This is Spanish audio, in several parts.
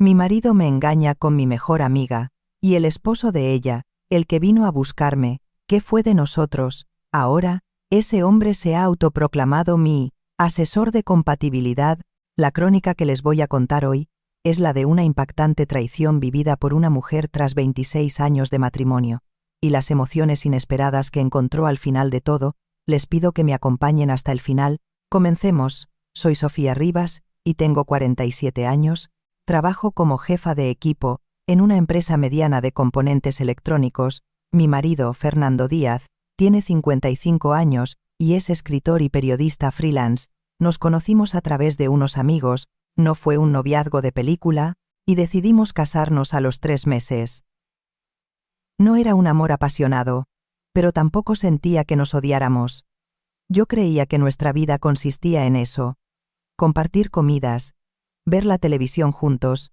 Mi marido me engaña con mi mejor amiga, y el esposo de ella, el que vino a buscarme, ¿qué fue de nosotros? Ahora, ese hombre se ha autoproclamado mi asesor de compatibilidad. La crónica que les voy a contar hoy es la de una impactante traición vivida por una mujer tras 26 años de matrimonio, y las emociones inesperadas que encontró al final de todo. Les pido que me acompañen hasta el final. Comencemos. Soy Sofía Rivas, y tengo 47 años, trabajo como jefa de equipo en una empresa mediana de componentes electrónicos. Mi marido, Fernando Díaz, tiene 55 años, y es escritor y periodista freelance. Nos conocimos a través de unos amigos, no fue un noviazgo de película, y decidimos casarnos a los 3 meses. No era un amor apasionado, pero tampoco sentía que nos odiáramos. Yo creía que nuestra vida consistía en eso: compartir comidas, ver la televisión juntos,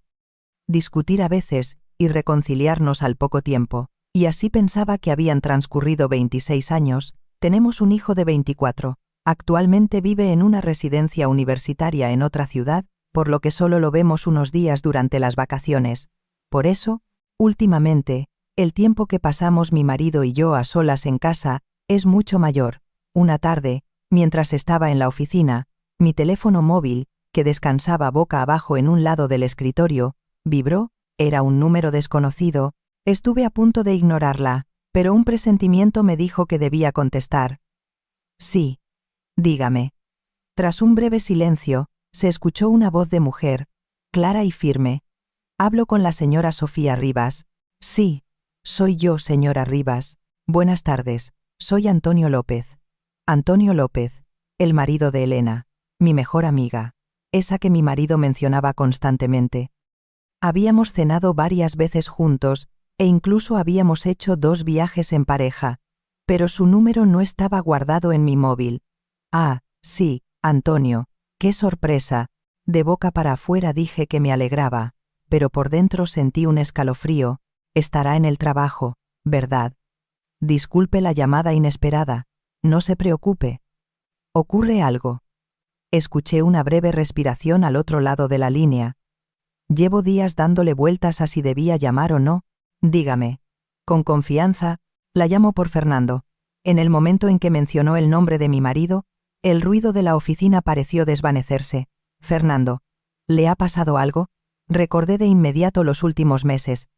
discutir a veces y reconciliarnos al poco tiempo. Y así pensaba que habían transcurrido 26 años. Tenemos un hijo de 24. Actualmente vive en una residencia universitaria en otra ciudad, por lo que solo lo vemos unos días durante las vacaciones. Por eso, últimamente, el tiempo que pasamos mi marido y yo a solas en casa es mucho mayor. Una tarde, mientras estaba en la oficina, mi teléfono móvil, que descansaba boca abajo en un lado del escritorio, vibró. Era un número desconocido. Estuve a punto de ignorarla, pero un presentimiento me dijo que debía contestar. Sí. Dígame. Tras un breve silencio, se escuchó una voz de mujer, clara y firme. Hablo con la señora Sofía Rivas. Sí, soy yo, señora Rivas. Buenas tardes, soy Antonio López. Antonio López, el marido de Elena, mi mejor amiga, esa que mi marido mencionaba constantemente. Habíamos cenado varias veces juntos, e incluso habíamos hecho 2 viajes en pareja, pero su número no estaba guardado en mi móvil. Ah, sí, Antonio, qué sorpresa. De boca para afuera dije que me alegraba, pero por dentro sentí un escalofrío. Estará en el trabajo, ¿verdad? Disculpe la llamada inesperada. No se preocupe. ¿Ocurre algo? Escuché una breve respiración al otro lado de la línea. Llevo días dándole vueltas a si debía llamar o no. Dígame. Con confianza, la llamo por Fernando. En el momento en que mencionó el nombre de mi marido, el ruido de la oficina pareció desvanecerse. Fernando. ¿Le ha pasado algo? Recordé de inmediato los últimos meses.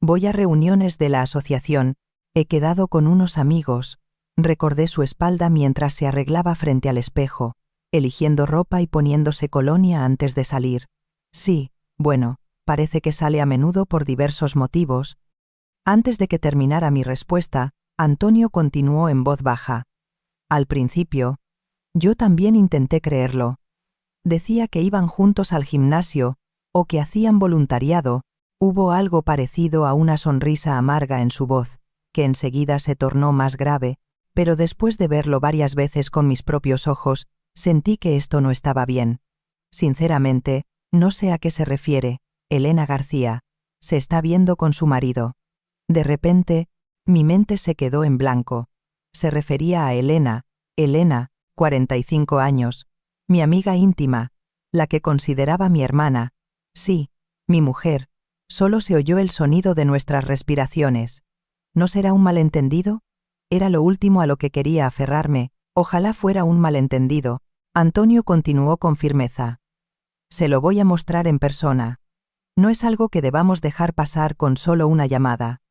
Voy a reuniones de la asociación. He quedado con unos amigos. Recordé su espalda mientras se arreglaba frente al espejo, eligiendo ropa y poniéndose colonia antes de salir. Sí, bueno, parece que sale a menudo por diversos motivos. Antes de que terminara mi respuesta, Antonio continuó en voz baja. Al principio, yo también intenté creerlo. Decía que iban juntos al gimnasio, o que hacían voluntariado. Hubo algo parecido a una sonrisa amarga en su voz, que enseguida se tornó más grave, pero después de verlo varias veces con mis propios ojos, sentí que esto no estaba bien. Sinceramente, no sé a qué se refiere. Elena García se está viendo con su marido. De repente, mi mente se quedó en blanco. Se refería a Elena, 45 años, mi amiga íntima, la que consideraba mi hermana. Sí, mi mujer. Solo se oyó el sonido de nuestras respiraciones. ¿No será un malentendido? Era lo último a lo que quería aferrarme. Ojalá fuera un malentendido. Antonio continuó con firmeza. Se lo voy a mostrar en persona. No es algo que debamos dejar pasar con solo una llamada.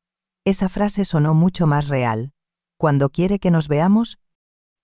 Esa frase sonó mucho más real. ¿Cuándo quiere que nos veamos?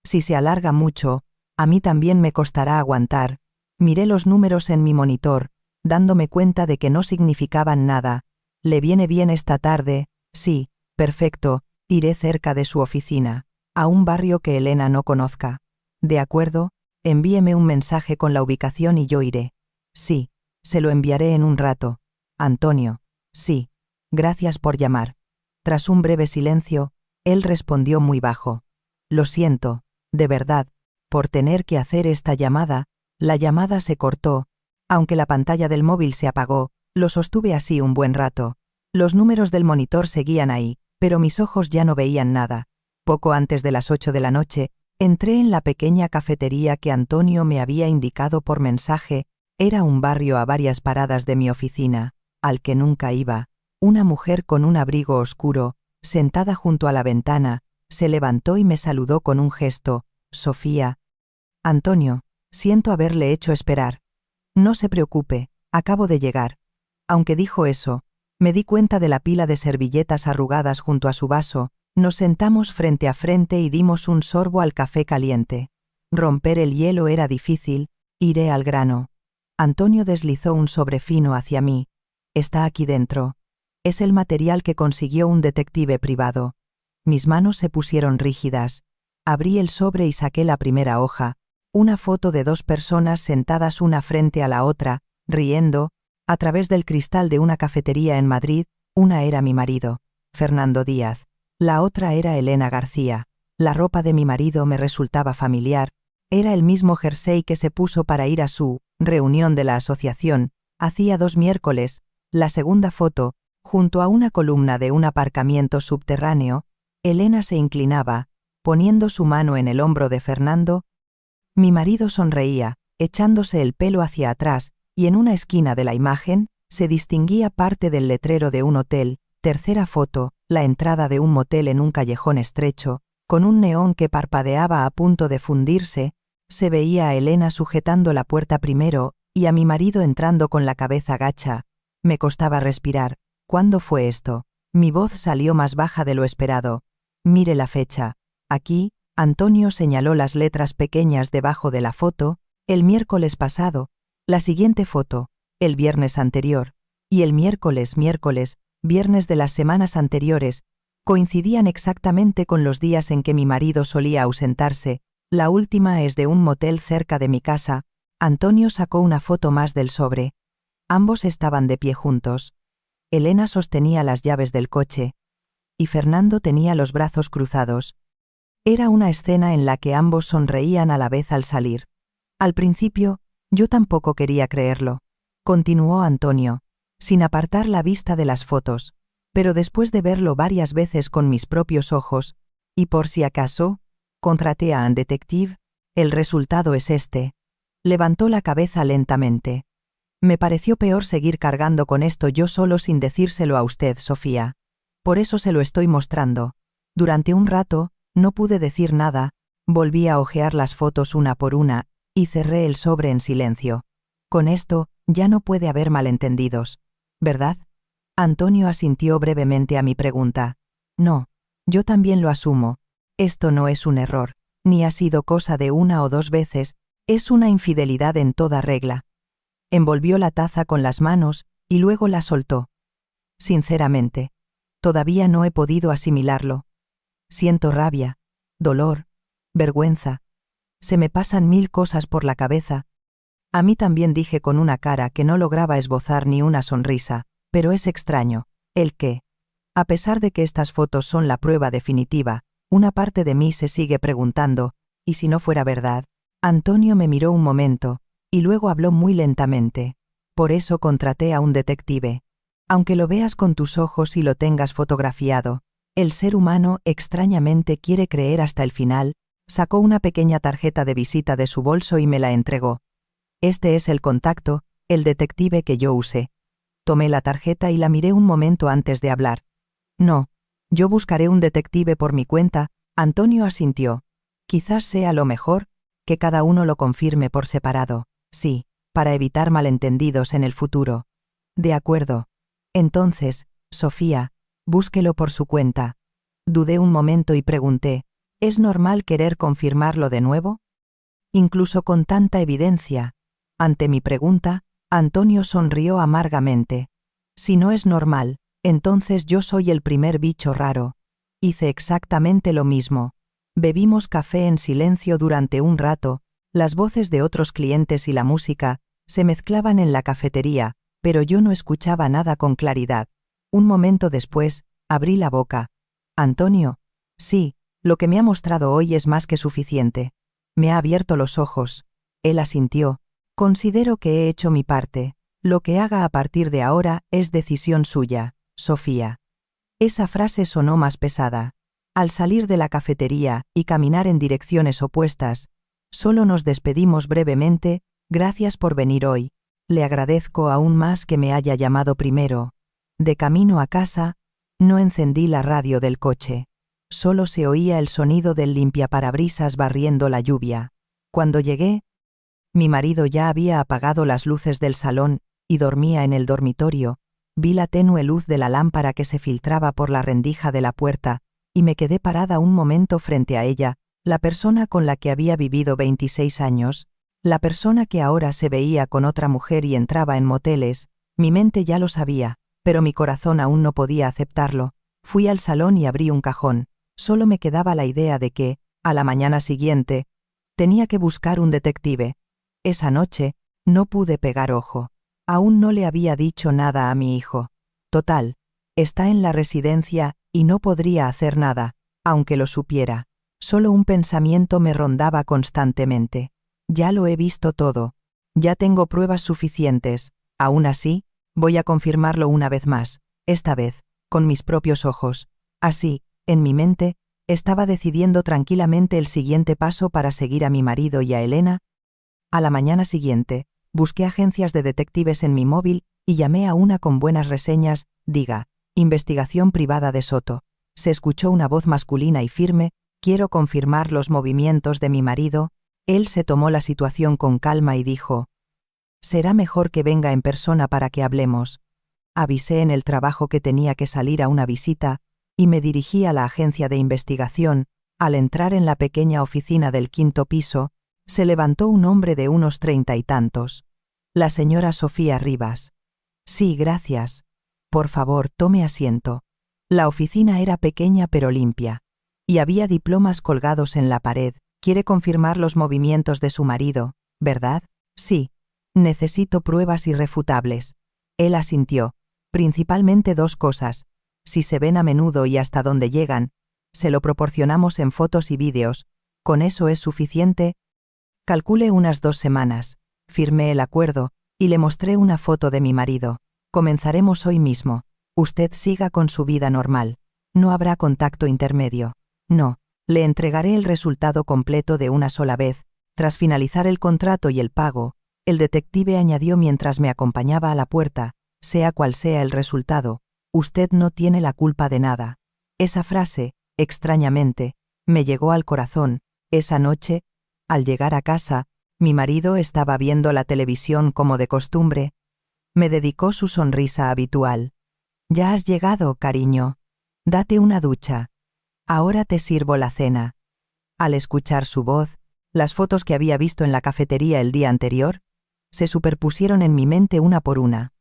Si se alarga mucho, a mí también me costará aguantar. Miré los números en mi monitor, dándome cuenta de que no significaban nada. ¿Le viene bien esta tarde? Sí, perfecto, iré cerca de su oficina, a un barrio que Elena no conozca. De acuerdo, envíeme un mensaje con la ubicación y yo iré. Sí, se lo enviaré en un rato. Antonio. Sí, gracias por llamar. Tras un breve silencio, él respondió muy bajo. Lo siento, de verdad, por tener que hacer esta llamada. La llamada se cortó. Aunque la pantalla del móvil se apagó, lo sostuve así un buen rato. Los números del monitor seguían ahí, pero mis ojos ya no veían nada. Poco antes de las 8 de la noche, entré en la pequeña cafetería que Antonio me había indicado por mensaje. Era un barrio a varias paradas de mi oficina. al que nunca iba, una mujer con un abrigo oscuro, sentada junto a la ventana, se levantó y me saludó con un gesto. Sofía. Antonio, siento haberle hecho esperar. No se preocupe, acabo de llegar. Aunque dijo eso, me di cuenta de la pila de servilletas arrugadas junto a su vaso, nos sentamos frente a frente y dimos un sorbo al café caliente. Romper el hielo era difícil, iré al grano. Antonio deslizó un sobre fino hacia mí. Está aquí dentro. Es el material que consiguió un detective privado. Mis manos se pusieron rígidas. Abrí el sobre y saqué la primera hoja, una foto de dos personas sentadas una frente a la otra, riendo, a través del cristal de una cafetería en Madrid. Una era mi marido, Fernando Díaz. La otra era Elena García. La ropa de mi marido me resultaba familiar. Era el mismo jersey que se puso para ir a su reunión de la asociación, hacía 2 miércoles. La segunda foto, junto a una columna de un aparcamiento subterráneo, Elena se inclinaba, poniendo su mano en el hombro de Fernando. Mi marido sonreía, echándose el pelo hacia atrás, y en una esquina de la imagen, se distinguía parte del letrero de un hotel. Tercera foto, la entrada de un motel en un callejón estrecho, con un neón que parpadeaba a punto de fundirse. Se veía a Elena sujetando la puerta primero, y a mi marido entrando con la cabeza gacha. Me costaba respirar. ¿Cuándo fue esto? Mi voz salió más baja de lo esperado. Mire la fecha. Aquí, Antonio señaló las letras pequeñas debajo de la foto. El miércoles pasado. La siguiente foto, el viernes anterior. Y el miércoles, viernes de las semanas anteriores, coincidían exactamente con los días en que mi marido solía ausentarse. La última es de un motel cerca de mi casa. Antonio sacó una foto más del sobre. Ambos estaban de pie juntos. Elena sostenía las llaves del coche. Y Fernando tenía los brazos cruzados. Era una escena en la que ambos sonreían a la vez al salir. Al principio, yo tampoco quería creerlo. Continuó Antonio, sin apartar la vista de las fotos, pero después de verlo varias veces con mis propios ojos, y por si acaso, contraté a un detective, el resultado es este. Levantó la cabeza lentamente. Me pareció peor seguir cargando con esto yo solo sin decírselo a usted, Sofía. Por eso se lo estoy mostrando. Durante un rato, no pude decir nada, volví a hojear las fotos una por una, y cerré el sobre en silencio. Con esto, ya no puede haber malentendidos, ¿verdad? Antonio asintió brevemente a mi pregunta. No, yo también lo asumo. Esto no es un error, ni ha sido cosa de 1 o 2 veces, es una infidelidad en toda regla. Envolvió la taza con las manos, y luego la soltó. Sinceramente, todavía no he podido asimilarlo. Siento rabia, dolor, vergüenza. Se me pasan 1000 cosas por la cabeza. A mí también, dije con una cara que no lograba esbozar ni una sonrisa, pero es extraño, el que, a pesar de que estas fotos son la prueba definitiva, una parte de mí se sigue preguntando, ¿y si no fuera verdad? Antonio me miró un momento, y luego habló muy lentamente. Por eso contraté a un detective. Aunque lo veas con tus ojos y lo tengas fotografiado, el ser humano extrañamente quiere creer hasta el final. Sacó una pequeña tarjeta de visita de su bolso y me la entregó. Este es el contacto, el detective que yo usé. Tomé la tarjeta y la miré un momento antes de hablar. No, yo buscaré un detective por mi cuenta. Antonio asintió. Quizás sea lo mejor, que cada uno lo confirme por separado. Sí, para evitar malentendidos en el futuro. De acuerdo. Entonces, Sofía, búsquelo por su cuenta. Dudé un momento y pregunté, ¿es normal querer confirmarlo de nuevo? Incluso con tanta evidencia. Ante mi pregunta, Antonio sonrió amargamente. Si no es normal, entonces yo soy el primer bicho raro. Hice exactamente lo mismo. Bebimos café en silencio durante un rato, las voces de otros clientes y la música se mezclaban en la cafetería, pero yo no escuchaba nada con claridad. Un momento después, abrí la boca. Antonio, sí, lo que me ha mostrado hoy es más que suficiente. Me ha abierto los ojos. Él asintió. Considero que he hecho mi parte. Lo que haga a partir de ahora es decisión suya, Sofía. Esa frase sonó más pesada. Al salir de la cafetería y caminar en direcciones opuestas, solo nos despedimos brevemente. Gracias por venir hoy. Le agradezco aún más que me haya llamado primero. De camino a casa, no encendí la radio del coche. Solo se oía el sonido del limpiaparabrisas barriendo la lluvia. Cuando llegué, mi marido ya había apagado las luces del salón y dormía en el dormitorio. Vi la tenue luz de la lámpara que se filtraba por la rendija de la puerta, y me quedé parada un momento frente a ella, la persona con la que había vivido 26 años, la persona que ahora se veía con otra mujer y entraba en moteles. Mi mente ya lo sabía, pero mi corazón aún no podía aceptarlo. Fui al salón y abrí un cajón. Solo me quedaba la idea de que, a la mañana siguiente, tenía que buscar un detective. Esa noche, no pude pegar ojo. Aún no le había dicho nada a mi hijo. Total, está en la residencia y no podría hacer nada, aunque lo supiera. Solo un pensamiento me rondaba constantemente. Ya lo he visto todo. Ya tengo pruebas suficientes. Aún así, voy a confirmarlo una vez más, esta vez, con mis propios ojos. Así, en mi mente, estaba decidiendo tranquilamente el siguiente paso para seguir a mi marido y a Elena. A la mañana siguiente, busqué agencias de detectives en mi móvil y llamé a una con buenas reseñas. Diga, investigación privada de Soto. Se escuchó una voz masculina y firme. Quiero confirmar los movimientos de mi marido. Él se tomó la situación con calma y dijo: será mejor que venga en persona para que hablemos. Avisé en el trabajo que tenía que salir a una visita, y me dirigí a la agencia de investigación. Al entrar en la pequeña oficina del 5º piso, se levantó un hombre de unos 30 y tantos. La señora Sofía Rivas. Sí, gracias. Por favor, tome asiento. La oficina era pequeña pero limpia, y había diplomas colgados en la pared. Quiere confirmar los movimientos de su marido, ¿verdad? Sí. Necesito pruebas irrefutables. Él asintió. Principalmente 2 cosas. Si se ven a menudo y hasta dónde llegan. Se lo proporcionamos en fotos y vídeos. ¿Con eso es suficiente? Calcule unas 2 semanas. Firmé el acuerdo, y le mostré una foto de mi marido. Comenzaremos hoy mismo. Usted siga con su vida normal. No habrá contacto intermedio. No. Le entregaré el resultado completo de una sola vez. Tras finalizar el contrato y el pago, el detective añadió mientras me acompañaba a la puerta: sea cual sea el resultado, usted no tiene la culpa de nada. Esa frase, extrañamente, me llegó al corazón. Esa noche, al llegar a casa, mi marido estaba viendo la televisión como de costumbre. Me dedicó su sonrisa habitual. Ya has llegado, cariño. Date una ducha. Ahora te sirvo la cena. Al escuchar su voz, las fotos que había visto en la cafetería el día anterior se superpusieron en mi mente una por una.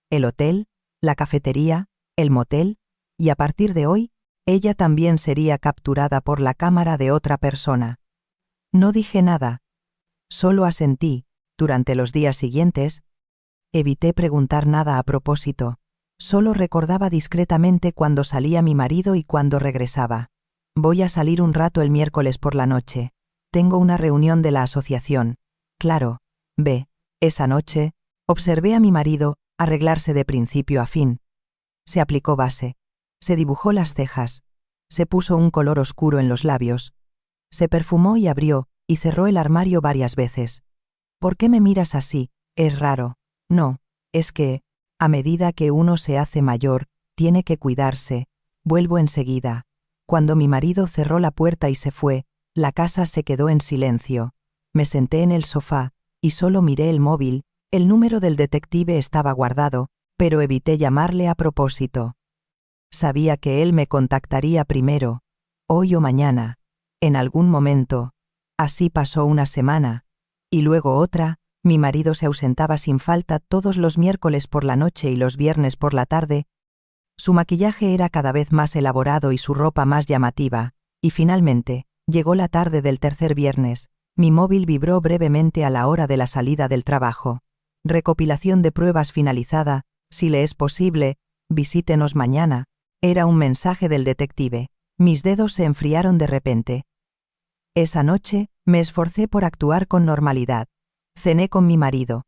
El hotel, la cafetería, el motel, y a partir de hoy, ella también sería capturada por la cámara de otra persona. No dije nada. Solo asentí. Durante los días siguientes, evité preguntar nada a propósito. Solo recordaba discretamente cuando salía mi marido y cuando regresaba. Voy a salir un rato el miércoles por la noche. Tengo una reunión de la asociación. Claro. Ve. Esa noche, observé a mi marido arreglarse de principio a fin. Se aplicó base. Se dibujó las cejas. Se puso un color oscuro en los labios. Se perfumó y abrió y cerró el armario varias veces. ¿Por qué me miras así? Es raro. No, es que, a medida que uno se hace mayor, tiene que cuidarse. Vuelvo enseguida. Cuando mi marido cerró la puerta y se fue, la casa se quedó en silencio. Me senté en el sofá, y solo miré el móvil. El número del detective estaba guardado, pero evité llamarle a propósito. Sabía que él me contactaría primero, hoy o mañana, en algún momento. Así pasó una semana, y luego otra. Mi marido se ausentaba sin falta todos los miércoles por la noche y los viernes por la tarde. Su maquillaje era cada vez más elaborado y su ropa más llamativa, y finalmente, llegó la tarde del tercer viernes. Mi móvil vibró brevemente a la hora de la salida del trabajo. Recopilación de pruebas finalizada. Si le es posible, visítenos mañana. Era un mensaje del detective. Mis dedos se enfriaron de repente. Esa noche, me esforcé por actuar con normalidad. Cené con mi marido.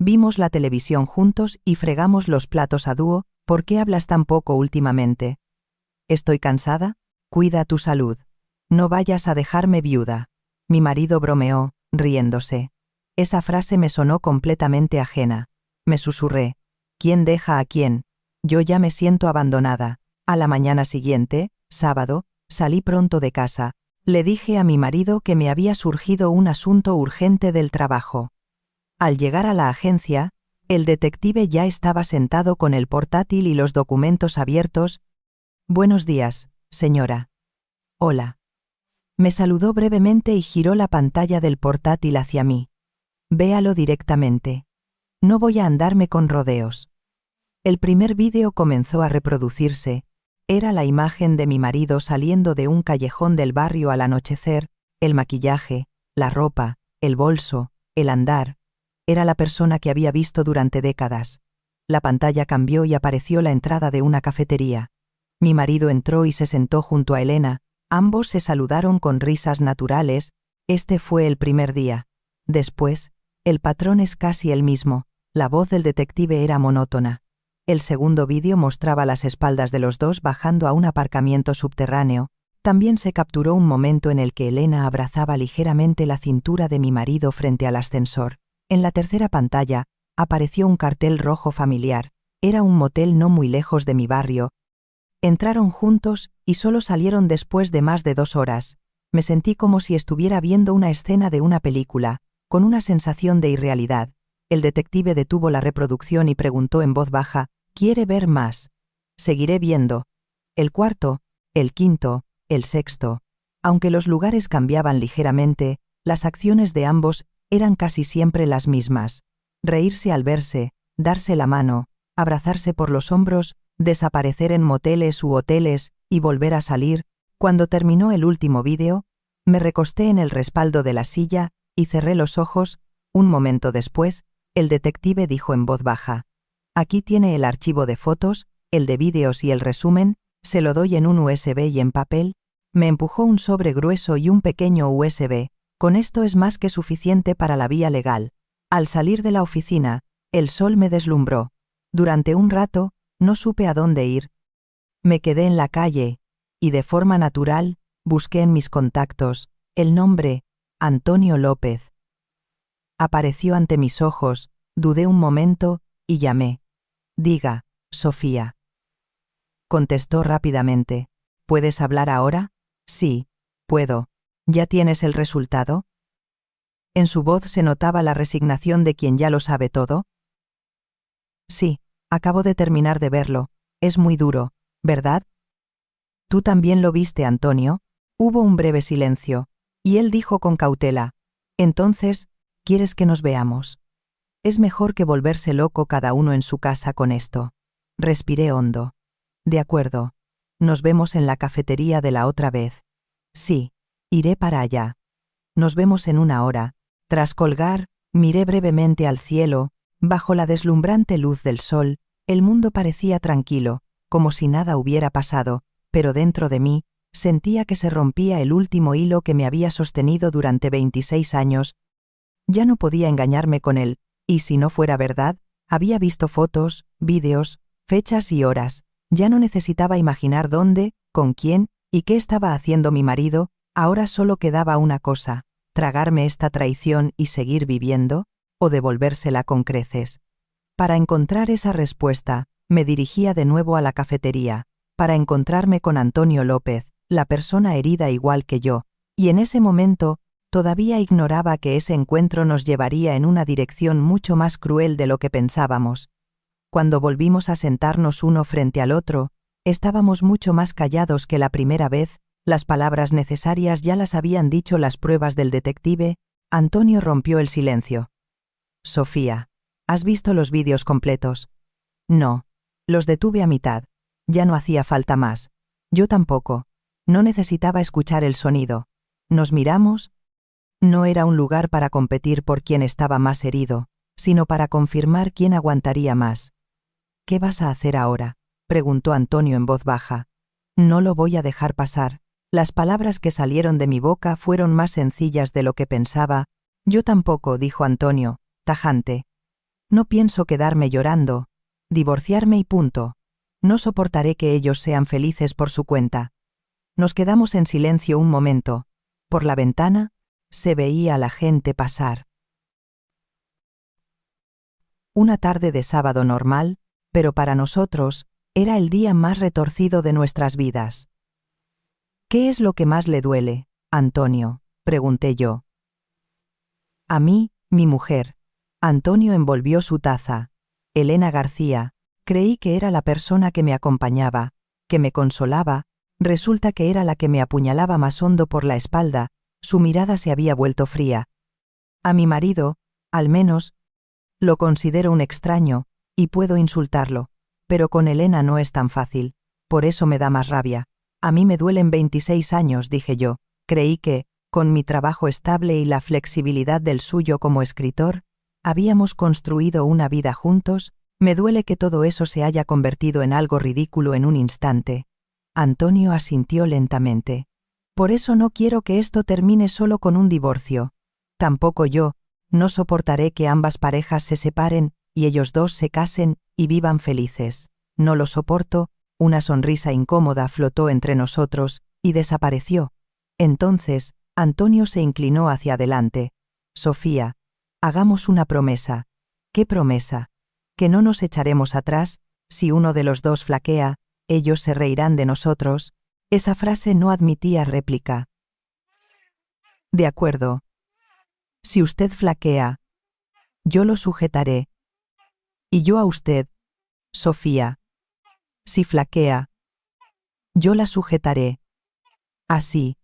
Vimos la televisión juntos y fregamos los platos a dúo. ¿Por qué hablas tan poco últimamente? ¿Estoy cansada? Cuida tu salud. No vayas a dejarme viuda. Mi marido bromeó, riéndose. Esa frase me sonó completamente ajena. Me susurré. ¿Quién deja a quién? Yo ya me siento abandonada. A la mañana siguiente, sábado, salí pronto de casa. Le dije a mi marido que me había surgido un asunto urgente del trabajo. Al llegar a la agencia, el detective ya estaba sentado con el portátil y los documentos abiertos. Buenos días, señora. Hola. Me saludó brevemente y giró la pantalla del portátil hacia mí. Véalo directamente. No voy a andarme con rodeos. El primer vídeo comenzó a reproducirse. Era la imagen de mi marido saliendo de un callejón del barrio al anochecer, el maquillaje, la ropa, el bolso, el andar. Era la persona que había visto durante décadas. La pantalla cambió y apareció la entrada de una cafetería. Mi marido entró y se sentó junto a Elena. Ambos se saludaron con risas naturales. Este fue el primer día. Después, el patrón es casi el mismo. La voz del detective era monótona. El segundo vídeo mostraba las espaldas de los dos bajando a un aparcamiento subterráneo. También se capturó un momento en el que Elena abrazaba ligeramente la cintura de mi marido frente al ascensor. En la tercera pantalla, apareció un cartel rojo familiar. Era un motel no muy lejos de mi barrio. Entraron juntos y solo salieron después de más de 2 horas. Me sentí como si estuviera viendo una escena de una película, con una sensación de irrealidad. El detective detuvo la reproducción y preguntó en voz baja, ¿quiere ver más? Seguiré viendo. El cuarto, el quinto, el sexto. Aunque los lugares cambiaban ligeramente, las acciones de ambos eran casi siempre las mismas. Reírse al verse, darse la mano, abrazarse por los hombros, desaparecer en moteles u hoteles y volver a salir. Cuando terminó el último vídeo, me recosté en el respaldo de la silla y cerré los ojos. Un momento después, el detective dijo en voz baja, «Aquí tiene el archivo de fotos, el de vídeos y el resumen, se lo doy en un USB y en papel». Me empujó un sobre grueso y un pequeño USB. Con esto es más que suficiente para la vía legal. Al salir de la oficina, el sol me deslumbró. Durante un rato, no supe a dónde ir. Me quedé en la calle, y de forma natural, busqué en mis contactos, el nombre, Antonio López. Apareció ante mis ojos, dudé un momento, y llamé. «Diga, Sofía». Contestó rápidamente. «¿Puedes hablar ahora?» «Sí, puedo. ¿Ya tienes el resultado?» En su voz se notaba la resignación de quien ya lo sabe todo. «Sí, acabo de terminar de verlo. Es muy duro, ¿verdad?» «¿Tú también lo viste, Antonio?» Hubo un breve silencio, y él dijo con cautela. «Entonces, ¿quieres que nos veamos?» Es mejor que volverse loco cada uno en su casa con esto. Respiré hondo. «De acuerdo. Nos vemos en la cafetería de la otra vez». «Sí, iré para allá». «Nos vemos en 1 hora». Tras colgar, miré brevemente al cielo. Bajo la deslumbrante luz del sol, el mundo parecía tranquilo, como si nada hubiera pasado, pero dentro de mí, sentía que se rompía el último hilo que me había sostenido durante 26 años. Ya no podía engañarme con él, y si no fuera verdad, había visto fotos, vídeos, fechas y horas. Ya no necesitaba imaginar dónde, con quién y qué estaba haciendo mi marido. Ahora solo quedaba una cosa: tragarme esta traición y seguir viviendo, o devolvérsela con creces. Para encontrar esa respuesta, me dirigía de nuevo a la cafetería, para encontrarme con Antonio López, la persona herida igual que yo, y en ese momento, todavía ignoraba que ese encuentro nos llevaría en una dirección mucho más cruel de lo que pensábamos. Cuando volvimos a sentarnos uno frente al otro, estábamos mucho más callados que la primera vez. Las palabras necesarias ya las habían dicho las pruebas del detective. Antonio rompió el silencio. «Sofía, ¿has visto los vídeos completos?» «No. Los detuve a mitad. Ya no hacía falta más. Yo tampoco. No necesitaba escuchar el sonido. Nos miramos. No era un lugar para competir por quién estaba más herido, sino para confirmar quién aguantaría más». «¿Qué vas a hacer ahora?», preguntó Antonio en voz baja. «No lo voy a dejar pasar». Las palabras que salieron de mi boca fueron más sencillas de lo que pensaba. «Yo tampoco», dijo Antonio, tajante. «No pienso quedarme llorando. Divorciarme y punto. No soportaré que ellos sean felices por su cuenta». Nos quedamos en silencio un momento. Por la ventana, se veía a la gente pasar. Una tarde de sábado normal, pero para nosotros, era el día más retorcido de nuestras vidas. ¿Qué es lo que más le duele, Antonio?, pregunté yo. A mí, mi mujer. Antonio envolvió su taza. Elena García. Creí que era la persona que me acompañaba, que me consolaba. Resulta que era la que me apuñalaba más hondo por la espalda. Su mirada se había vuelto fría. A mi marido, al menos, lo considero un extraño, y puedo insultarlo, pero con Elena no es tan fácil, por eso me da más rabia. A mí me duelen 26 años, dije yo. Creí que, con mi trabajo estable y la flexibilidad del suyo como escritor, habíamos construido una vida juntos. Me duele que todo eso se haya convertido en algo ridículo en un instante. Antonio asintió lentamente. Por eso no quiero que esto termine solo con un divorcio. Tampoco yo. No soportaré que ambas parejas se separen, y ellos dos se casen, y vivan felices. No lo soporto. Una sonrisa incómoda flotó entre nosotros, y desapareció. Entonces, Antonio se inclinó hacia adelante. Sofía, hagamos una promesa. ¿Qué promesa? Que no nos echaremos atrás. Si uno de los dos flaquea, ellos se reirán de nosotros. Esa frase no admitía réplica. De acuerdo. Si usted flaquea, yo lo sujetaré. Y yo a usted, Sofía. Si flaquea, yo la sujetaré. Así.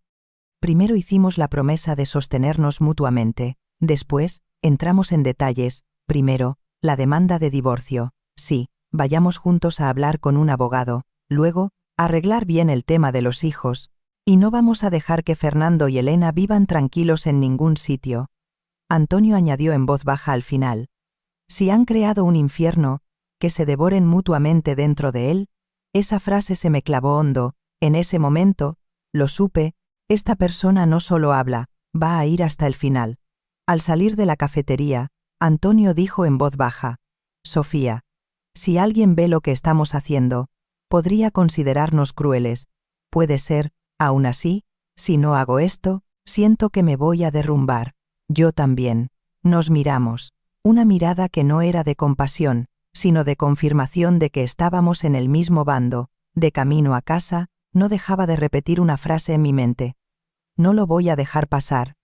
Primero hicimos la promesa de sostenernos mutuamente. Después, entramos en detalles. Primero, la demanda de divorcio. Sí, vayamos juntos a hablar con un abogado. Luego, arreglar bien el tema de los hijos. Y no vamos a dejar que Fernando y Elena vivan tranquilos en ningún sitio. Antonio añadió en voz baja al final. Si han creado un infierno, que se devoren mutuamente dentro de él. Esa frase se me clavó hondo. En ese momento, lo supe. Esta persona no solo habla, va a ir hasta el final. Al salir de la cafetería, Antonio dijo en voz baja. Sofía, si alguien ve lo que estamos haciendo, podría considerarnos crueles. Puede ser, aún así, si no hago esto, siento que me voy a derrumbar. Yo también. Nos miramos. Una mirada que no era de compasión, sino de confirmación de que estábamos en el mismo bando. De camino a casa, no dejaba de repetir una frase en mi mente. No lo voy a dejar pasar.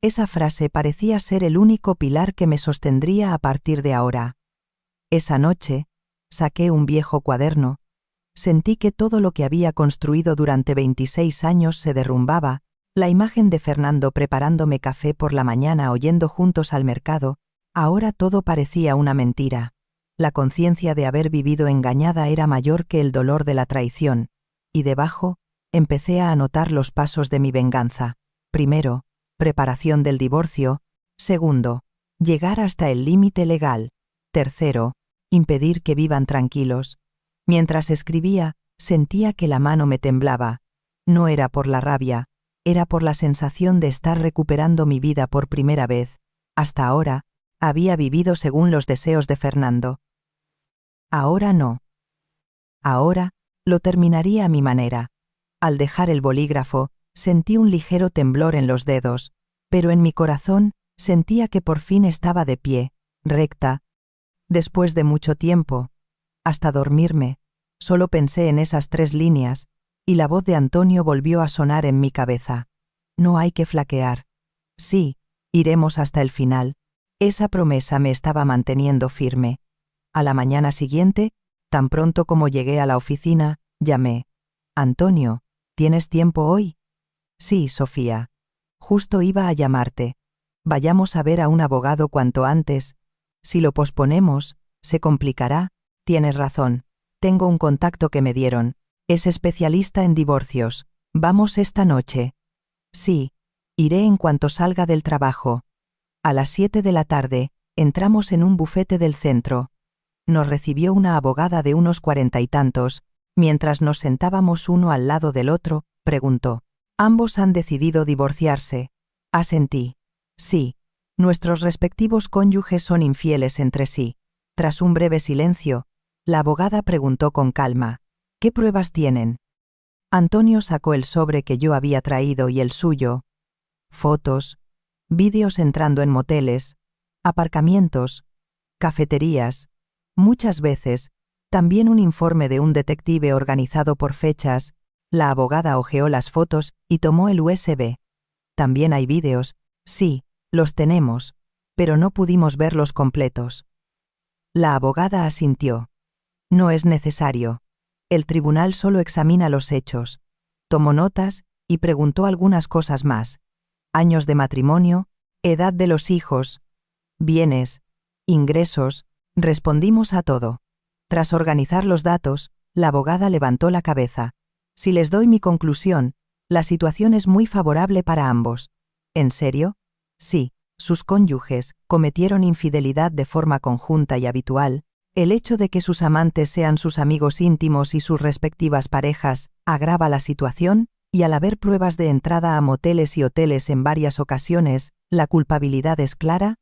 Esa frase parecía ser el único pilar que me sostendría a partir de ahora. Esa noche, saqué un viejo cuaderno. Sentí que todo lo que había construido durante 26 años se derrumbaba. La imagen de Fernando preparándome café por la mañana o yendo juntos al mercado, ahora todo parecía una mentira. La conciencia de haber vivido engañada era mayor que el dolor de la traición, y debajo, empecé a anotar los pasos de mi venganza. Primero, preparación del divorcio. Segundo, llegar hasta el límite legal. Tercero, impedir que vivan tranquilos. Mientras escribía, sentía que la mano me temblaba. No era por la rabia, era por la sensación de estar recuperando mi vida por primera vez. Hasta ahora, había vivido según los deseos de Fernando. Ahora no. Ahora, lo terminaría a mi manera. Al dejar el bolígrafo, sentí un ligero temblor en los dedos, pero en mi corazón, sentía que por fin estaba de pie, recta. Después de mucho tiempo, hasta dormirme, solo pensé en esas 3 líneas, y la voz de Antonio volvió a sonar en mi cabeza. No hay que flaquear. Sí, iremos hasta el final. Esa promesa me estaba manteniendo firme. A la mañana siguiente, tan pronto como llegué a la oficina, llamé. Antonio, ¿tienes tiempo hoy? Sí, Sofía. Justo iba a llamarte. Vayamos a ver a un abogado cuanto antes. Si lo posponemos, se complicará. Tienes razón. Tengo un contacto que me dieron. Es especialista en divorcios. Vamos esta noche. Sí, iré en cuanto salga del trabajo. A las 7 de la tarde, entramos en un bufete del centro. Nos recibió una abogada de unos 40 y tantos. Mientras nos sentábamos uno al lado del otro, preguntó. Ambos han decidido divorciarse. Asentí. Sí. Nuestros respectivos cónyuges son infieles entre sí. Tras un breve silencio, la abogada preguntó con calma. ¿Qué pruebas tienen? Antonio sacó el sobre que yo había traído y el suyo. Fotos, vídeos entrando en moteles, aparcamientos, cafeterías. Muchas veces, también un informe de un detective organizado por fechas. La abogada hojeó las fotos y tomó el USB. También hay vídeos, sí, los tenemos, pero no pudimos verlos completos. La abogada asintió. No es necesario. El tribunal solo examina los hechos. Tomó notas y preguntó algunas cosas más. Años de matrimonio, edad de los hijos, bienes, ingresos, respondimos a todo. Tras organizar los datos, la abogada levantó la cabeza. Si les doy mi conclusión, la situación es muy favorable para ambos. ¿En serio? Sí, sus cónyuges cometieron infidelidad de forma conjunta y habitual. El hecho de que sus amantes sean sus amigos íntimos y sus respectivas parejas agrava la situación, y al haber pruebas de entrada a moteles y hoteles en varias ocasiones, ¿la culpabilidad es clara?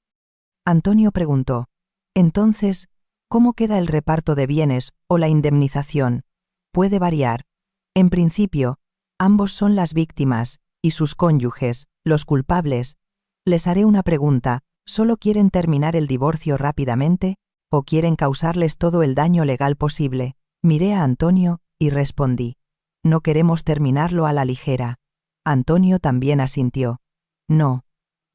Antonio preguntó. Entonces, ¿cómo queda el reparto de bienes o la indemnización? Puede variar. En principio, ambos son las víctimas, y sus cónyuges, los culpables. Les haré una pregunta, ¿solo quieren terminar el divorcio rápidamente, o quieren causarles todo el daño legal posible? Miré a Antonio, y respondí. No queremos terminarlo a la ligera. Antonio también asintió. No.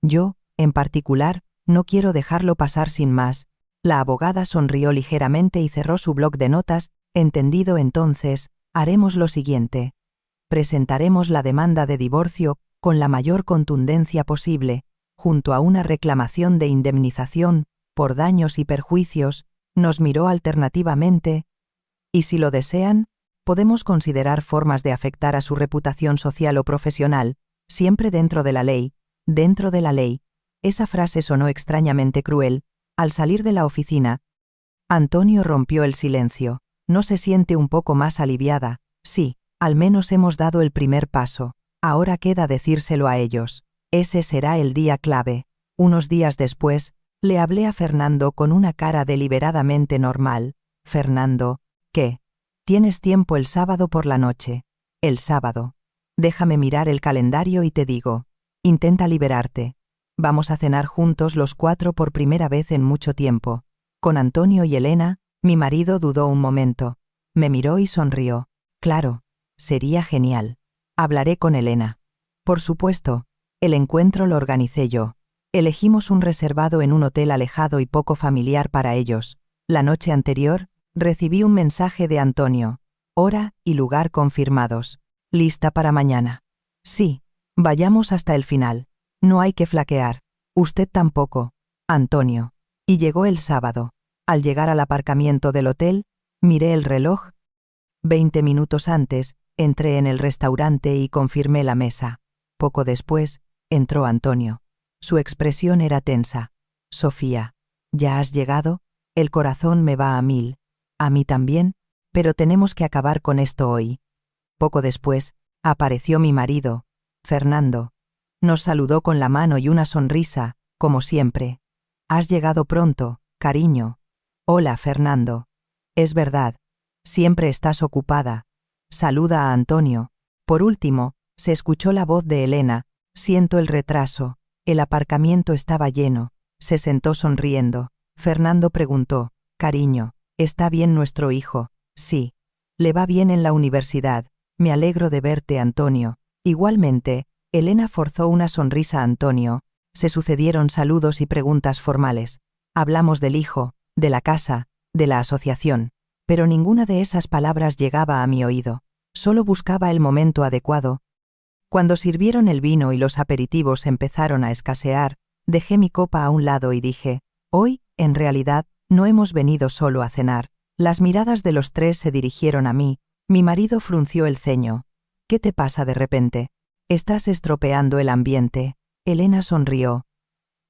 Yo, en particular, no quiero dejarlo pasar sin más. La abogada sonrió ligeramente y cerró su bloc de notas. Entendido entonces, haremos lo siguiente. Presentaremos la demanda de divorcio con la mayor contundencia posible, junto a una reclamación de indemnización por daños y perjuicios. Nos miró alternativamente. Y si lo desean, podemos considerar formas de afectar a su reputación social o profesional, siempre dentro de la ley. Dentro de la ley. Esa frase sonó extrañamente cruel. Al salir de la oficina, Antonio rompió el silencio. ¿No se siente un poco más aliviada? Sí, al menos hemos dado el primer paso. Ahora queda decírselo a ellos. Ese será el día clave. Unos días después, le hablé a Fernando con una cara deliberadamente normal. Fernando, ¿qué? ¿Tienes tiempo el sábado por la noche? El sábado. Déjame mirar el calendario y te digo. Intenta liberarte. Vamos a cenar juntos los 4 por primera vez en mucho tiempo. Con Antonio y Elena. Mi marido dudó un momento. Me miró y sonrió. Claro, sería genial. Hablaré con Elena. Por supuesto, el encuentro lo organicé yo. Elegimos un reservado en un hotel alejado y poco familiar para ellos. La noche anterior, recibí un mensaje de Antonio. Hora y lugar confirmados. ¿Lista para mañana? Sí. Vayamos hasta el final. No hay que flaquear. Usted tampoco. Antonio. Y llegó el sábado. Al llegar al aparcamiento del hotel, miré el reloj. 20 minutos antes, entré en el restaurante y confirmé la mesa. Poco después, entró Antonio. Su expresión era tensa. Sofía, ¿ya has llegado? El corazón me va a 1000. A mí también, pero tenemos que acabar con esto hoy. Poco después, apareció mi marido, Fernando. Nos saludó con la mano y una sonrisa, como siempre. Has llegado pronto, cariño. Hola, Fernando. Es verdad. Siempre estás ocupada. Saluda a Antonio. Por último, se escuchó la voz de Elena. Siento el retraso. El aparcamiento estaba lleno. Se sentó sonriendo. Fernando preguntó. Cariño, ¿está bien nuestro hijo? Sí. Le va bien en la universidad. Me alegro de verte, Antonio. Igualmente, Elena forzó una sonrisa a Antonio. Se sucedieron saludos y preguntas formales. Hablamos del hijo, de la casa, de la asociación. Pero ninguna de esas palabras llegaba a mi oído. Solo buscaba el momento adecuado. Cuando sirvieron el vino y los aperitivos empezaron a escasear, dejé mi copa a un lado y dije, hoy, en realidad, no hemos venido solo a cenar. Las miradas de los tres se dirigieron a mí. Mi marido frunció el ceño. ¿Qué te pasa de repente? Estás estropeando el ambiente. Elena sonrió.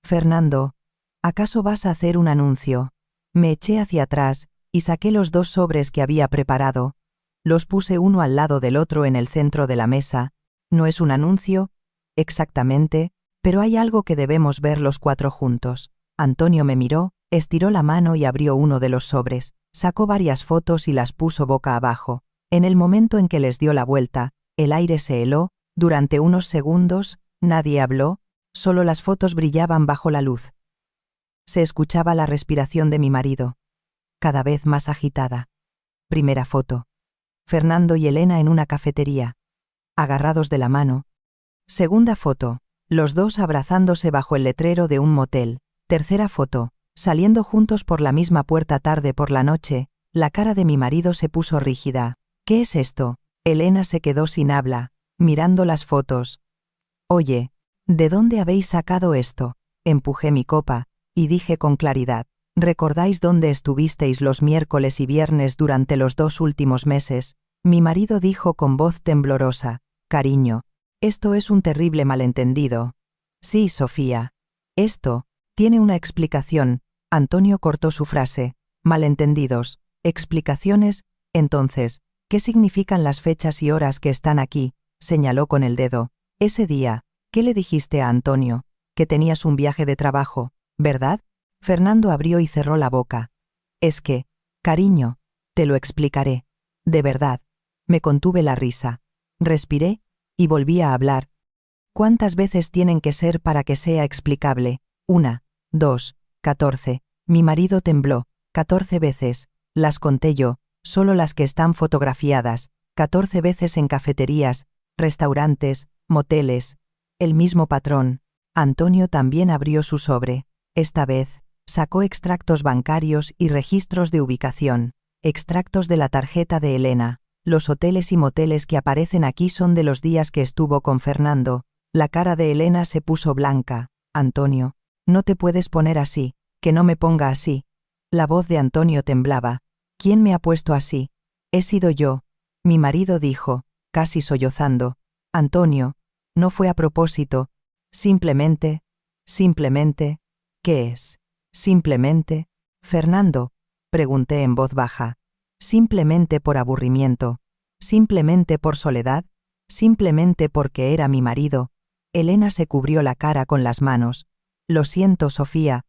Fernando, ¿acaso vas a hacer un anuncio? Me eché hacia atrás y saqué los 2 sobres que había preparado. Los puse uno al lado del otro en el centro de la mesa. No es un anuncio, exactamente, pero hay algo que debemos ver los 4 juntos. Antonio me miró, estiró la mano y abrió uno de los sobres. Sacó varias fotos y las puso boca abajo. En el momento en que les dio la vuelta, el aire se heló. Durante unos segundos, nadie habló, solo las fotos brillaban bajo la luz. Se escuchaba la respiración de mi marido, cada vez más agitada. Primera foto. Fernando y Elena en una cafetería, agarrados de la mano. Segunda foto. Los dos abrazándose bajo el letrero de un motel. Tercera foto. Saliendo juntos por la misma puerta tarde por la noche. La cara de mi marido se puso rígida. ¿Qué es esto? Elena se quedó sin habla, mirando las fotos. Oye, ¿de dónde habéis sacado esto? Empujé mi copa, y dije con claridad. ¿Recordáis dónde estuvisteis los miércoles y viernes durante los 2 últimos meses? Mi marido dijo con voz temblorosa. Cariño, esto es un terrible malentendido. Sí, Sofía. Esto tiene una explicación. Antonio cortó su frase. Malentendidos. Explicaciones. Entonces, ¿qué significan las fechas y horas que están aquí? Señaló con el dedo. Ese día, ¿qué le dijiste a Antonio? Que tenías un viaje de trabajo, ¿verdad? Fernando abrió y cerró la boca. Es que, cariño, te lo explicaré. De verdad. Me contuve la risa. Respiré, y volví a hablar. ¿Cuántas veces tienen que ser para que sea explicable? 1, 2, 14. Mi marido tembló. 14 veces. Las conté yo, solo las que están fotografiadas. 14 veces en cafeterías, restaurantes, moteles. El mismo patrón. Antonio también abrió su sobre. Esta vez, sacó extractos bancarios y registros de ubicación. Extractos de la tarjeta de Elena. Los hoteles y moteles que aparecen aquí son de los días que estuvo con Fernando. La cara de Elena se puso blanca. Antonio, no te puedes poner así, que no me ponga así. La voz de Antonio temblaba. ¿Quién me ha puesto así? He sido yo. Mi marido dijo, casi sollozando. Antonio, no fue a propósito. Simplemente, ¿qué es? Simplemente, Fernando, pregunté en voz baja. Simplemente por aburrimiento, simplemente por soledad, simplemente porque era mi marido. Elena se cubrió la cara con las manos. Lo siento, Sofía.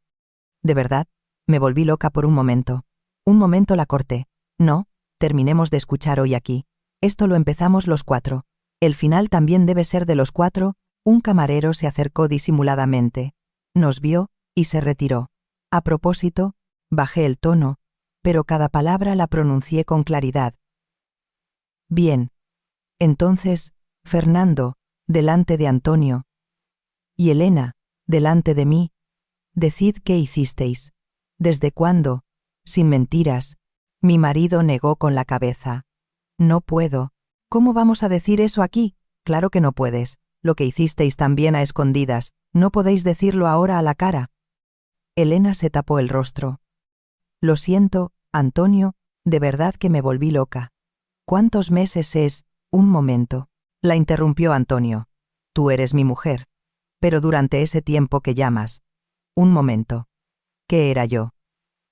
De verdad, me volví loca por un momento. Un momento la corté. No, terminemos de escuchar hoy aquí. Esto lo empezamos los 4. El final también debe ser de los 4. Un camarero se acercó disimuladamente. Nos vio, y se retiró. A propósito, bajé el tono, pero cada palabra la pronuncié con claridad. Bien. Entonces, Fernando, delante de Antonio, y Elena, delante de mí, decid qué hicisteis. ¿Desde cuándo? Sin mentiras. Mi marido negó con la cabeza. No puedo. ¿Cómo vamos a decir eso aquí? Claro que no puedes. Lo que hicisteis también a escondidas, no podéis decirlo ahora a la cara. Elena se tapó el rostro. Lo siento, Antonio, de verdad que me volví loca. ¿Cuántos meses es? Un momento. La interrumpió Antonio. Tú eres mi mujer. Pero durante ese tiempo que llamas. Un momento. ¿Qué era yo?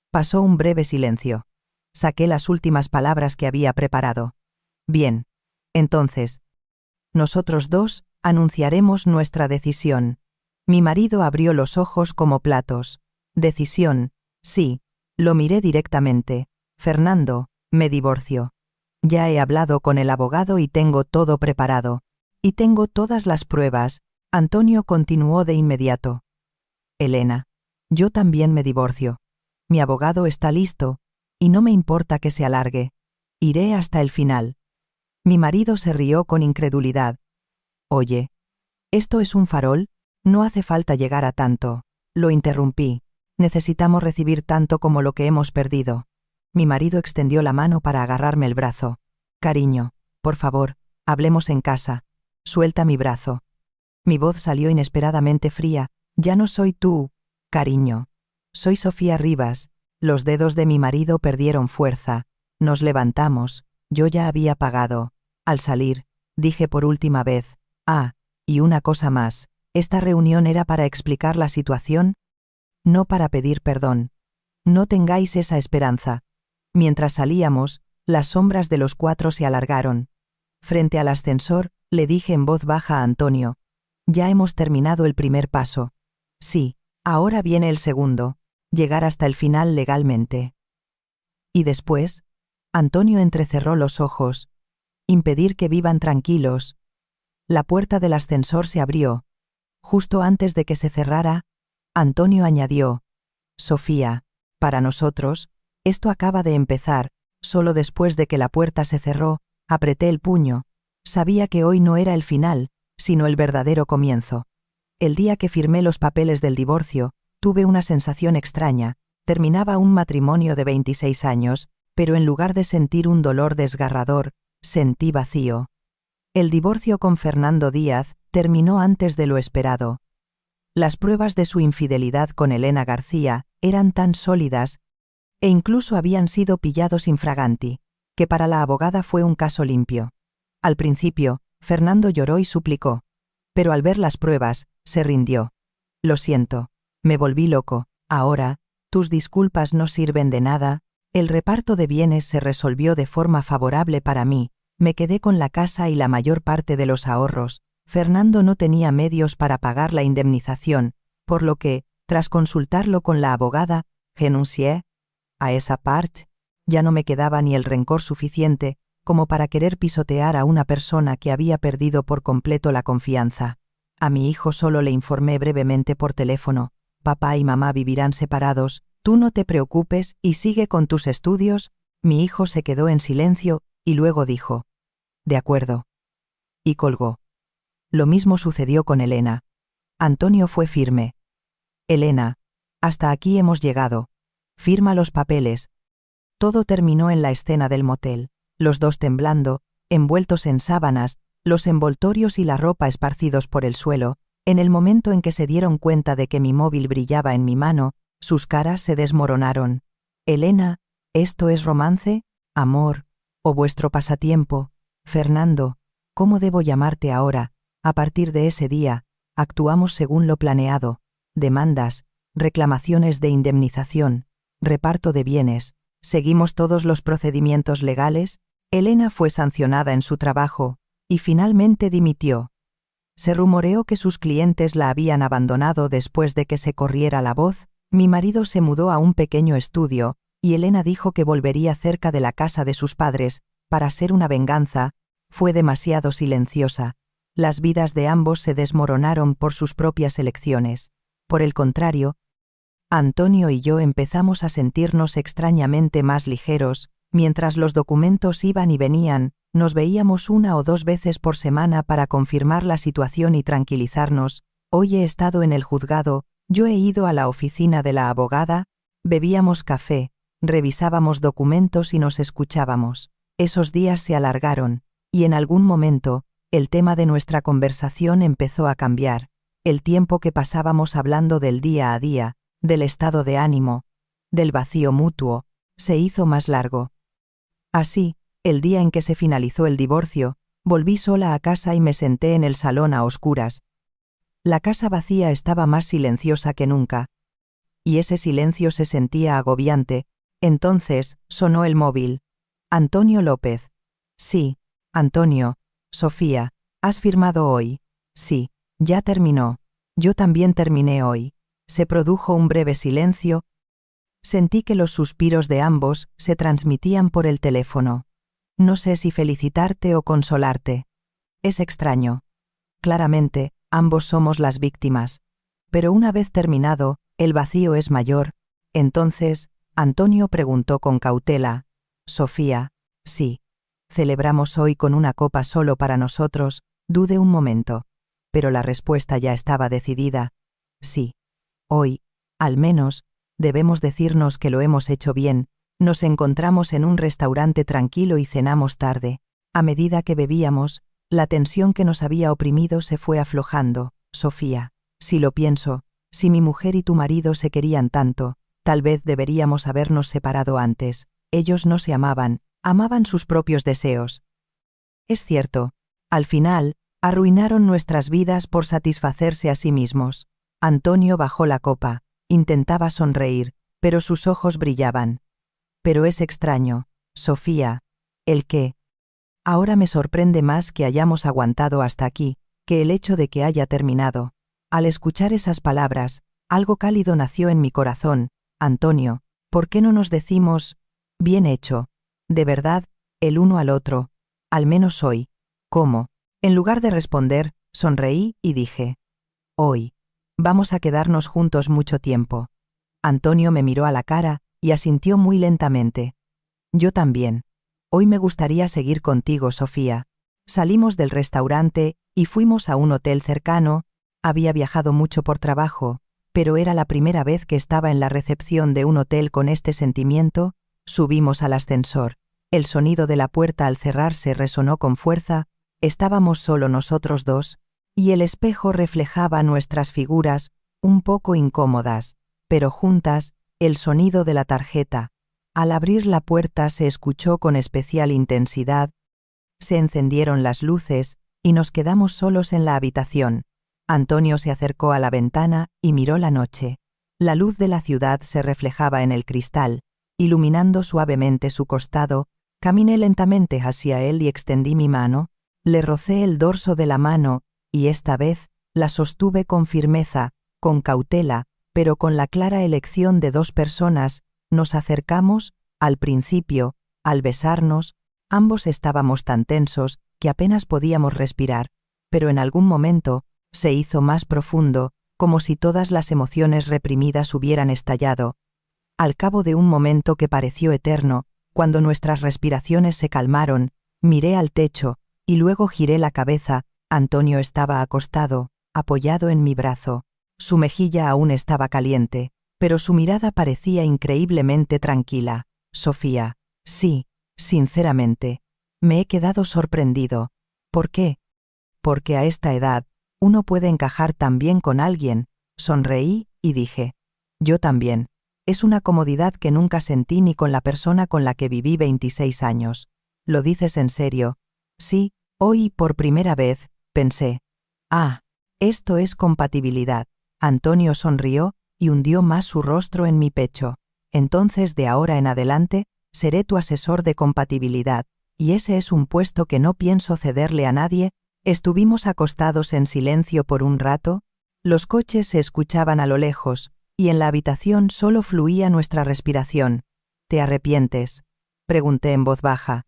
Pasó un breve silencio. Saqué las últimas palabras que había preparado. Bien. Entonces, nosotros dos anunciaremos nuestra decisión. Mi marido abrió los ojos como platos. Decisión, sí. Lo miré directamente. Fernando, me divorcio. Ya he hablado con el abogado y tengo todo preparado. Y tengo todas las pruebas. Antonio continuó de inmediato. Elena, yo también me divorcio. Mi abogado está listo, y no me importa que se alargue. Iré hasta el final. Mi marido se rió con incredulidad. Oye, ¿esto es un farol? No hace falta llegar a tanto. Lo interrumpí. Necesitamos recibir tanto como lo que hemos perdido. Mi marido extendió la mano para agarrarme el brazo. Cariño, por favor, hablemos en casa. Suelta mi brazo. Mi voz salió inesperadamente fría. Ya no soy tú, cariño. Soy Sofía Rivas. Los dedos de mi marido perdieron fuerza. Nos levantamos. Yo ya había pagado. Al salir, dije por última vez, y una cosa más. ¿Esta reunión era para explicar la situación? No para pedir perdón. No tengáis esa esperanza. Mientras salíamos, las sombras de los 4 se alargaron. Frente al ascensor, le dije en voz baja a Antonio. Ya hemos terminado el primer paso. Sí, ahora viene el segundo. Llegar hasta el final legalmente. Y después, Antonio entrecerró los ojos. Impedir que vivan tranquilos. La puerta del ascensor se abrió. Justo antes de que se cerrara, Antonio añadió, Sofía, para nosotros, esto acaba de empezar. Solo después de que la puerta se cerró, apreté el puño. Sabía que hoy no era el final, sino el verdadero comienzo. El día que firmé los papeles del divorcio, tuve una sensación extraña. Terminaba un matrimonio de 26 años, pero en lugar de sentir un dolor desgarrador, sentí vacío. El divorcio con Fernando Díaz terminó antes de lo esperado. Las pruebas de su infidelidad con Elena García eran tan sólidas, e incluso habían sido pillados infraganti, que para la abogada fue un caso limpio. Al principio, Fernando lloró y suplicó, pero al ver las pruebas, se rindió. Lo siento, me volví loco, ahora, tus disculpas no sirven de nada. El reparto de bienes se resolvió de forma favorable para mí, me quedé con la casa y la mayor parte de los ahorros. Fernando no tenía medios para pagar la indemnización, por lo que, tras consultarlo con la abogada, renuncié a esa parte. Ya no me quedaba ni el rencor suficiente como para querer pisotear a una persona que había perdido por completo la confianza. A mi hijo solo le informé brevemente por teléfono: papá y mamá vivirán separados, tú no te preocupes y sigue con tus estudios. Mi hijo se quedó en silencio, y luego dijo: de acuerdo. Y colgó. Lo mismo sucedió con Elena. Antonio fue firme. Elena, hasta aquí hemos llegado. Firma los papeles. Todo terminó en la escena del motel, los dos temblando, envueltos en sábanas, los envoltorios y la ropa esparcidos por el suelo. En el momento en que se dieron cuenta de que mi móvil brillaba en mi mano, sus caras se desmoronaron. Elena, ¿esto es romance, amor, o vuestro pasatiempo? Fernando, ¿cómo debo llamarte ahora? A partir de ese día, actuamos según lo planeado: demandas, reclamaciones de indemnización, reparto de bienes. Seguimos todos los procedimientos legales. Elena fue sancionada en su trabajo, y finalmente dimitió. Se rumoreó que sus clientes la habían abandonado después de que se corriera la voz. Mi marido se mudó a un pequeño estudio, y Elena dijo que volvería cerca de la casa de sus padres, para ser una venganza. Fue demasiado silenciosa. Las vidas de ambos se desmoronaron por sus propias elecciones. Por el contrario, Antonio y yo empezamos a sentirnos extrañamente más ligeros. Mientras los documentos iban y venían, nos veíamos 1 o 2 veces por semana para confirmar la situación y tranquilizarnos. Hoy he estado en el juzgado, yo he ido a la oficina de la abogada, bebíamos café, revisábamos documentos y nos escuchábamos. Esos días se alargaron, y en algún momento, el tema de nuestra conversación empezó a cambiar. El tiempo que pasábamos hablando del día a día, del estado de ánimo, del vacío mutuo, se hizo más largo. Así, el día en que se finalizó el divorcio, volví sola a casa y me senté en el salón a oscuras. La casa vacía estaba más silenciosa que nunca, y ese silencio se sentía agobiante. Entonces, sonó el móvil. Antonio López. Sí, Antonio. Sofía, ¿has firmado hoy? Sí, ya terminó. Yo también terminé hoy. Se produjo un breve silencio. Sentí que los suspiros de ambos se transmitían por el teléfono. No sé si felicitarte o consolarte. Es extraño. Claramente, ambos somos las víctimas. Pero una vez terminado, el vacío es mayor. Entonces, Antonio preguntó con cautela: Sofía, sí. ¿Celebramos hoy con una copa solo para nosotros? Dudé un momento. Pero la respuesta ya estaba decidida. Sí. Hoy, al menos, debemos decirnos que lo hemos hecho bien. Nos encontramos en un restaurante tranquilo y cenamos tarde. A medida que bebíamos, la tensión que nos había oprimido se fue aflojando. Sofía, si lo pienso, si mi mujer y tu marido se querían tanto, tal vez deberíamos habernos separado antes. Ellos no se amaban, amaban sus propios deseos. Es cierto, al final, arruinaron nuestras vidas por satisfacerse a sí mismos. Antonio bajó la copa, intentaba sonreír, pero sus ojos brillaban. Pero es extraño, Sofía, el que. Ahora me sorprende más que hayamos aguantado hasta aquí, que el hecho de que haya terminado. Al escuchar esas palabras, algo cálido nació en mi corazón. Antonio, ¿por qué no nos decimos, bien hecho, de verdad, el uno al otro, al menos hoy? ¿Cómo? En lugar de responder, sonreí y dije: hoy. Vamos a quedarnos juntos mucho tiempo. Antonio me miró a la cara y asintió muy lentamente. Yo también. Hoy me gustaría seguir contigo, Sofía. Salimos del restaurante y fuimos a un hotel cercano. Había viajado mucho por trabajo, pero era la primera vez que estaba en la recepción de un hotel con este sentimiento. Subimos al ascensor. El sonido de la puerta al cerrarse resonó con fuerza. Estábamos solo nosotros dos, y el espejo reflejaba nuestras figuras, un poco incómodas, pero juntas. El sonido de la tarjeta. Al abrir la puerta se escuchó con especial intensidad. Se encendieron las luces, y nos quedamos solos en la habitación. Antonio se acercó a la ventana y miró la noche. La luz de la ciudad se reflejaba en el cristal, iluminando suavemente su costado. Caminé lentamente hacia él y extendí mi mano. Le rocé el dorso de la mano, y esta vez la sostuve con firmeza, con cautela, pero con la clara elección de dos personas. Nos acercamos. Al principio, al besarnos, ambos estábamos tan tensos que apenas podíamos respirar, pero en algún momento se hizo más profundo, como si todas las emociones reprimidas hubieran estallado. Al cabo de un momento que pareció eterno, cuando nuestras respiraciones se calmaron, miré al techo, y luego giré la cabeza. Antonio estaba acostado, apoyado en mi brazo. Su mejilla aún estaba caliente, pero su mirada parecía increíblemente tranquila. Sofía, sí, sinceramente, me he quedado sorprendido. ¿Por qué? Porque a esta edad, uno puede encajar tan bien con alguien. Sonreí y dije, yo también. Es una comodidad que nunca sentí ni con la persona con la que viví 26 años. ¿Lo dices en serio? Sí, hoy por primera vez, pensé. Ah, esto es compatibilidad. Antonio sonrió y hundió más su rostro en mi pecho. Entonces de ahora en adelante, seré tu asesor de compatibilidad, y ese es un puesto que no pienso cederle a nadie. Estuvimos acostados en silencio por un rato. Los coches se escuchaban a lo lejos, y en la habitación solo fluía nuestra respiración. ¿Te arrepientes?, pregunté en voz baja.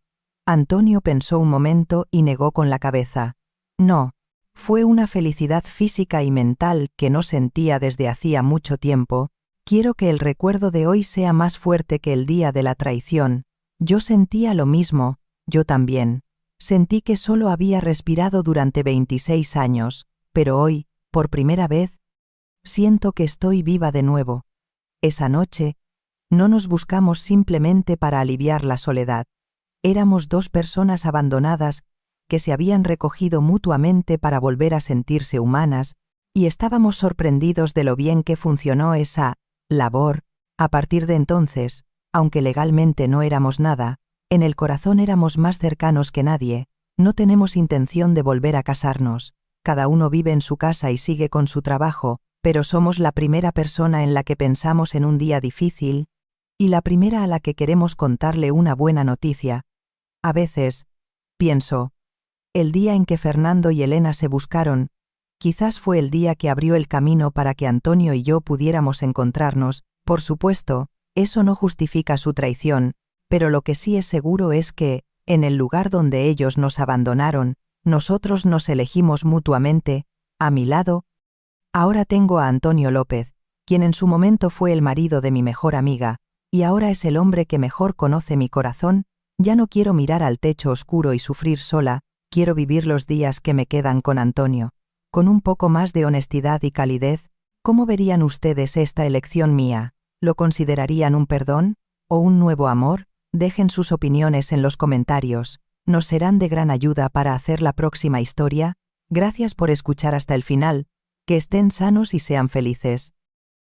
Antonio pensó un momento y negó con la cabeza. No. Fue una felicidad física y mental que no sentía desde hacía mucho tiempo. Quiero que el recuerdo de hoy sea más fuerte que el día de la traición. Yo sentía lo mismo, yo también. Sentí que solo había respirado durante 26 años, pero hoy, por primera vez, siento que estoy viva de nuevo. Esa noche, no nos buscamos simplemente para aliviar la soledad. Éramos dos personas abandonadas que se habían recogido mutuamente para volver a sentirse humanas, y estábamos sorprendidos de lo bien que funcionó esa labor. A partir de entonces, aunque legalmente no éramos nada, en el corazón éramos más cercanos que nadie. No tenemos intención de volver a casarnos. Cada uno vive en su casa y sigue con su trabajo, pero somos la primera persona en la que pensamos en un día difícil, y la primera a la que queremos contarle una buena noticia. A veces, pienso, el día en que Fernando y Elena se buscaron, quizás fue el día que abrió el camino para que Antonio y yo pudiéramos encontrarnos. Por supuesto, eso no justifica su traición, pero lo que sí es seguro es que, en el lugar donde ellos nos abandonaron, nosotros nos elegimos mutuamente. A mi lado, ahora tengo a Antonio López, quien en su momento fue el marido de mi mejor amiga, y ahora es el hombre que mejor conoce mi corazón. Ya no quiero mirar al techo oscuro y sufrir sola, quiero vivir los días que me quedan con Antonio. Con un poco más de honestidad y calidez, ¿cómo verían ustedes esta elección mía? ¿Lo considerarían un perdón? ¿O un nuevo amor? Dejen sus opiniones en los comentarios. Nos serán de gran ayuda para hacer la próxima historia. Gracias por escuchar hasta el final. Que estén sanos y sean felices.